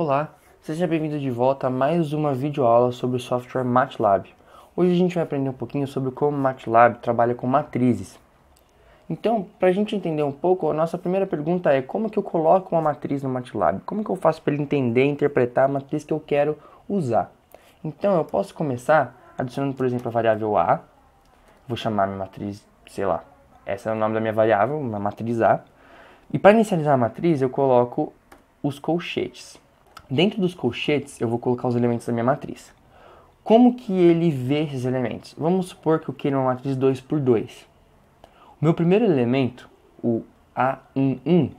Olá, seja bem-vindo de volta a mais uma videoaula sobre o software MATLAB. Hoje a gente vai aprender um pouquinho sobre como o MATLAB trabalha com matrizes. Então, para a gente entender um pouco, a nossa primeira pergunta é como que eu coloco uma matriz no MATLAB? Como que eu faço para ele entender e interpretar a matriz que eu quero usar? Então, eu posso começar adicionando, por exemplo, a variável A. Vou chamar minha matriz, sei lá, esse é o nome da minha variável, uma matriz A. E para inicializar a matriz, eu coloco os colchetes. Dentro dos colchetes, eu vou colocar os elementos da minha matriz. Como que ele vê esses elementos? Vamos supor que eu queira uma matriz 2 por 2. O meu primeiro elemento, o A11,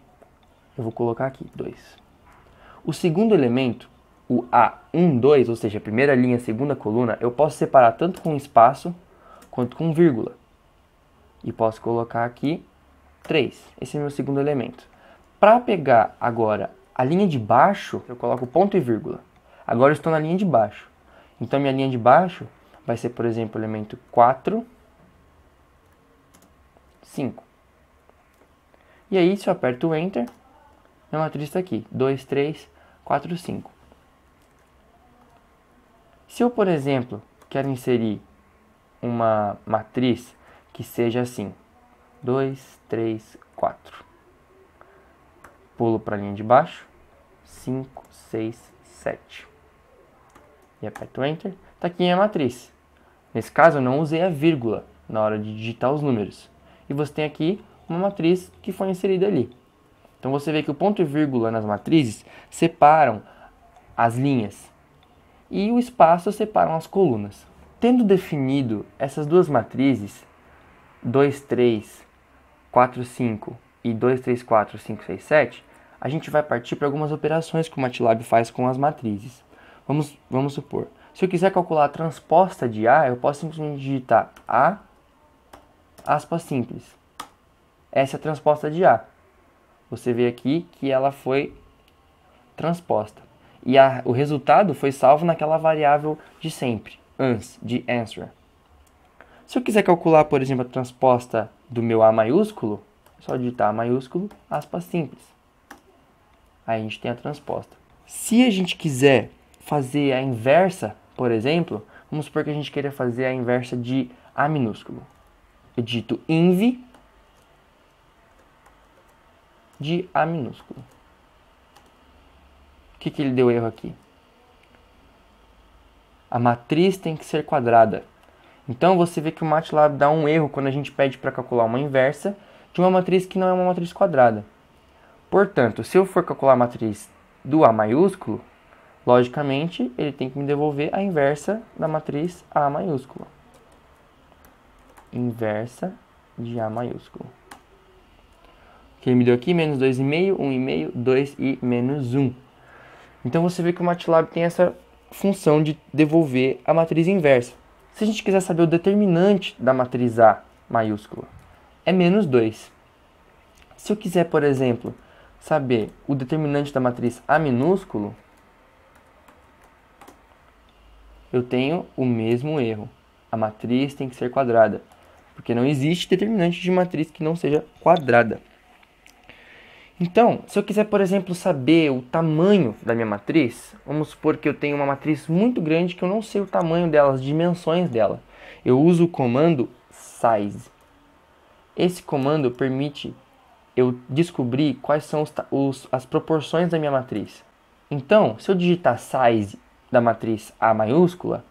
eu vou colocar aqui, 2. O segundo elemento, o A12, ou seja, a primeira linha, a segunda coluna, eu posso separar tanto com espaço quanto com vírgula. E posso colocar aqui 3. Esse é o meu segundo elemento. Para pegar agora a linha de baixo, eu coloco ponto e vírgula. Agora eu estou na linha de baixo. Então, minha linha de baixo vai ser, por exemplo, o elemento 4, 5. E aí, se eu aperto o Enter, minha matriz está aqui. 2, 3, 4, 5. Se eu, por exemplo, quero inserir uma matriz que seja assim. 2, 3, 4. Pulo para a linha de baixo. 5, 6, 7. E aperto Enter. Está aqui minha matriz. Nesse caso, eu não usei a vírgula na hora de digitar os números. E você tem aqui uma matriz que foi inserida ali. Então, você vê que o ponto e vírgula nas matrizes separam as linhas. E o espaço separam as colunas. Tendo definido essas duas matrizes, 2, 3, 4, 5 e 2, 3, 4, 5, 6, 7, a gente vai partir para algumas operações que o MATLAB faz com as matrizes. Vamos supor, se eu quiser calcular a transposta de A, eu posso simplesmente digitar A, aspas simples. Essa é a transposta de A. Você vê aqui que ela foi transposta. E o resultado foi salvo naquela variável de sempre, ans, de answer. Se eu quiser calcular, por exemplo, a transposta do meu A maiúsculo, é só digitar A maiúsculo, aspas simples. Aí a gente tem a transposta. Se a gente quiser fazer a inversa, por exemplo, vamos supor que a gente queira fazer a inversa de A minúsculo. Eu digito inv de A minúsculo. O que ele deu erro aqui? A matriz tem que ser quadrada. Então, você vê que o MATLAB dá um erro quando a gente pede para calcular uma inversa de uma matriz que não é uma matriz quadrada. Portanto, se eu for calcular a matriz do A maiúsculo, logicamente, ele tem que me devolver a inversa da matriz A maiúsculo. Inversa de A maiúsculo. Que ele me deu aqui, menos 2,5, 1,5, 2 e menos 1. Então, você vê que o MATLAB tem essa função de devolver a matriz inversa. Se a gente quiser saber o determinante da matriz A maiúscula, é menos 2. Se eu quiser, por exemplo, saber o determinante da matriz A minúsculo, eu tenho o mesmo erro. A matriz tem que ser quadrada, porque não existe determinante de matriz que não seja quadrada. Então, se eu quiser, por exemplo, saber o tamanho da minha matriz, vamos supor que eu tenho uma matriz muito grande que eu não sei o tamanho dela, as dimensões dela. Eu uso o comando size. Esse comando permite eu descobrir quais são as proporções da minha matriz. Então, se eu digitar size da matriz A maiúscula,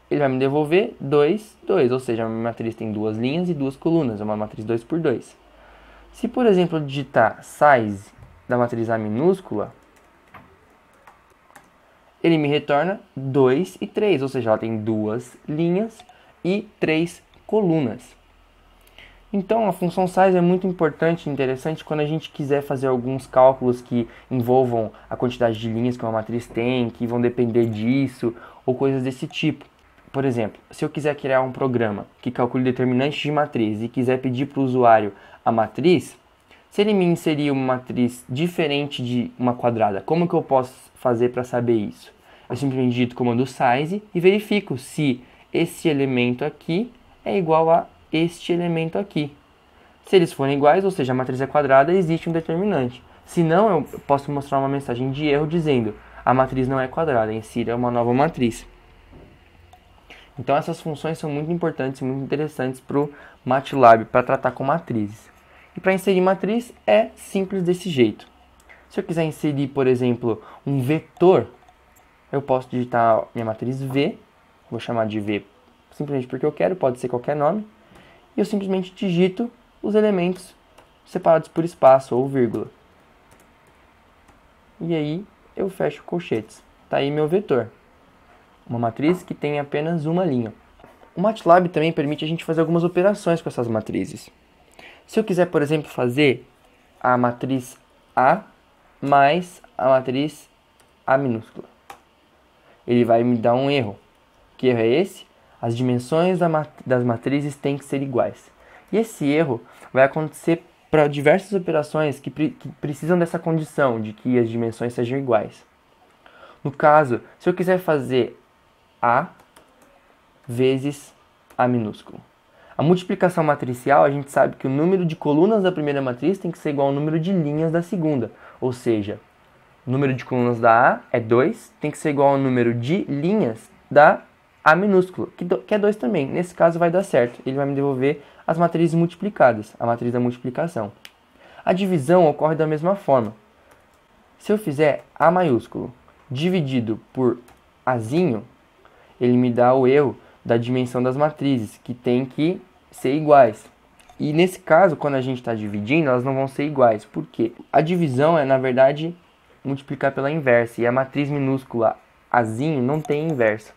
ele vai me devolver 2, 2, ou seja, a minha matriz tem duas linhas e duas colunas, é uma matriz 2 por 2. Se, por exemplo, eu digitar size da matriz A minúscula, ele me retorna 2 e 3, ou seja, ela tem duas linhas e 3 colunas. Então, a função size é muito importante e interessante quando a gente quiser fazer alguns cálculos que envolvam a quantidade de linhas que uma matriz tem, que vão depender disso, ou coisas desse tipo. Por exemplo, se eu quiser criar um programa que calcule determinantes de matriz e quiser pedir para o usuário a matriz, se ele me inserir uma matriz diferente de uma quadrada, como que eu posso fazer para saber isso? Eu simplesmente digito o comando size e verifico se esse elemento aqui é igual a este elemento aqui. Se eles forem iguais, ou seja, a matriz é quadrada, existe um determinante. Se não, eu posso mostrar uma mensagem de erro dizendo a matriz não é quadrada, insira uma nova matriz. Então essas funções são muito importantes e muito interessantes para o MATLAB, para tratar com matrizes. E para inserir matriz é simples desse jeito. Se eu quiser inserir, por exemplo, um vetor, eu posso digitar minha matriz V, vou chamar de V simplesmente porque eu quero, pode ser qualquer nome, e eu simplesmente digito os elementos separados por espaço ou vírgula. E aí eu fecho colchetes. Está aí meu vetor. Uma matriz que tem apenas uma linha. O MATLAB também permite a gente fazer algumas operações com essas matrizes. Se eu quiser, por exemplo, fazer a matriz A mais a matriz A minúscula, ele vai me dar um erro. Que erro é esse? As dimensões das matrizes têm que ser iguais. E esse erro vai acontecer para diversas operações que precisam dessa condição de que as dimensões sejam iguais. No caso, se eu quiser fazer A vezes A minúsculo. A multiplicação matricial, a gente sabe que o número de colunas da primeira matriz tem que ser igual ao número de linhas da segunda. Ou seja, o número de colunas da A é 2, tem que ser igual ao número de linhas da A minúsculo, que é 2 também. Nesse caso vai dar certo, ele vai me devolver as matrizes multiplicadas, a matriz da multiplicação. A divisão ocorre da mesma forma. Se eu fizer A maiúsculo dividido por Azinho, ele me dá o erro da dimensão das matrizes, que tem que ser iguais. E nesse caso, quando a gente está dividindo, elas não vão ser iguais. Por quê? A divisão é, na verdade, multiplicar pela inversa. E a matriz minúscula Azinho não tem inversa.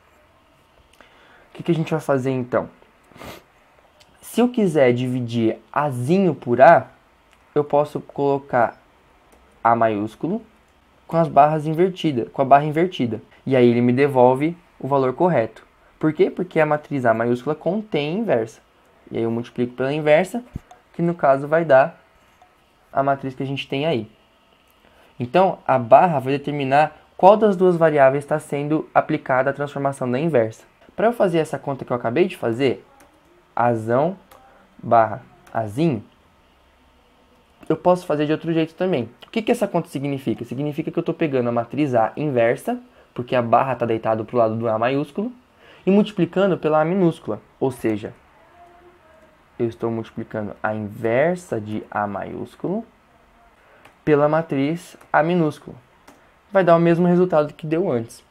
O que a gente vai fazer então? Se eu quiser dividir Azinho por A, eu posso colocar A maiúsculo com as barras invertidas, com a barra invertida. E aí ele me devolve o valor correto. Por quê? Porque a matriz A maiúscula contém inversa. E aí eu multiplico pela inversa, que no caso vai dar a matriz que a gente tem aí. Então, a barra vai determinar qual das duas variáveis está sendo aplicada a transformação da inversa. Para eu fazer essa conta que eu acabei de fazer, Azão barra Azinho, eu posso fazer de outro jeito também. O que essa conta significa? Significa que eu estou pegando a matriz A inversa, porque a barra está deitada para o lado do A maiúsculo, e multiplicando pela A minúscula. Ou seja, eu estou multiplicando a inversa de A maiúsculo pela matriz A minúsculo. Vai dar o mesmo resultado que deu antes.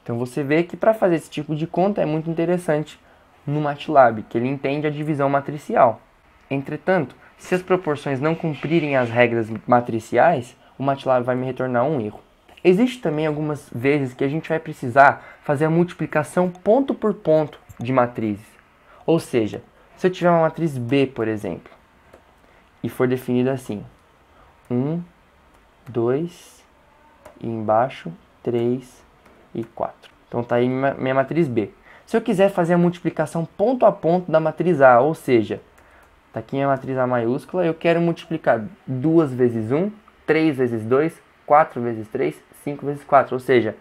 Então você vê que para fazer esse tipo de conta é muito interessante no MATLAB, que ele entende a divisão matricial. Entretanto, se as proporções não cumprirem as regras matriciais, o MATLAB vai me retornar um erro. Existe também algumas vezes que a gente vai precisar fazer a multiplicação ponto por ponto de matrizes. Ou seja, se eu tiver uma matriz B, por exemplo, e for definida assim, 1, 2, e embaixo 3 e 4. Então tá aí minha matriz B. Se eu quiser fazer a multiplicação ponto a ponto da matriz A, ou seja, tá aqui minha matriz A maiúscula, eu quero multiplicar 2 vezes 1, 3 vezes 2, 4 vezes 3, 5 vezes 4, ou seja,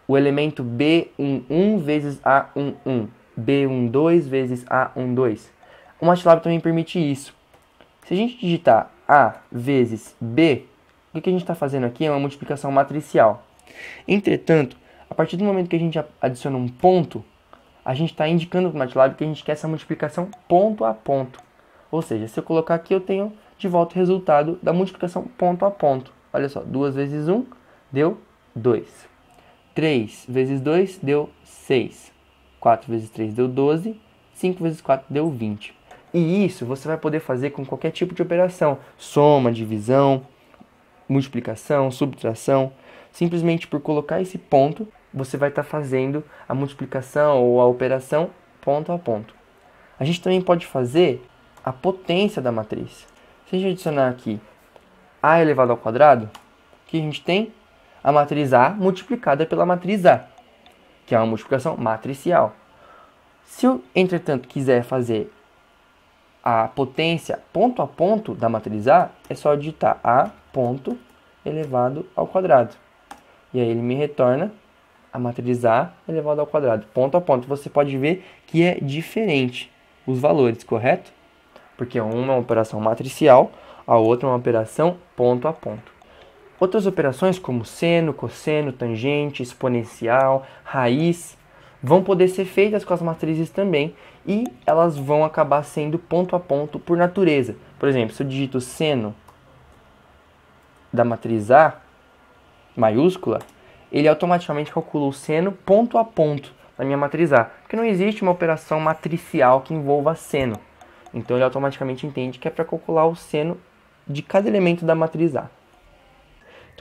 o elemento B11 vezes A11, B12 vezes A12. O MATLAB também permite isso. Se a gente digitar A vezes B, o que a gente está fazendo aqui é uma multiplicação matricial. Entretanto, a partir do momento que a gente adiciona um ponto, a gente está indicando para o MATLAB que a gente quer essa multiplicação ponto a ponto. Ou seja, se eu colocar aqui, eu tenho de volta o resultado da multiplicação ponto a ponto. Olha só, 2 vezes 1 deu 2. 3 vezes 2 deu 6. 4 vezes 3 deu 12. 5 vezes 4 deu 20. E isso você vai poder fazer com qualquer tipo de operação. Soma, divisão, multiplicação, subtração. Simplesmente por colocar esse ponto, você vai estar fazendo a multiplicação ou a operação ponto a ponto. A gente também pode fazer a potência da matriz. Se a gente adicionar aqui A elevado ao quadrado, o que a gente tem? A matriz A multiplicada pela matriz A, que é uma multiplicação matricial. Se eu, entretanto, quiser fazer a potência ponto a ponto da matriz A, é só digitar A ponto elevado ao quadrado. E aí ele me retorna a matriz A elevado ao quadrado, ponto a ponto. Você pode ver que é diferente os valores, correto? Porque uma é uma operação matricial, a outra é uma operação ponto a ponto. Outras operações como seno, cosseno, tangente, exponencial, raiz, vão poder ser feitas com as matrizes também e elas vão acabar sendo ponto a ponto por natureza. Por exemplo, se eu digito seno da matriz A, maiúscula, ele automaticamente calcula o seno ponto a ponto na minha matriz A, porque não existe uma operação matricial que envolva seno. Então ele automaticamente entende que é para calcular o seno de cada elemento da matriz A.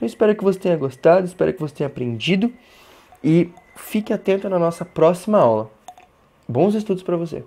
Então espero que você tenha gostado, espero que você tenha aprendido e fique atento na nossa próxima aula. Bons estudos para você!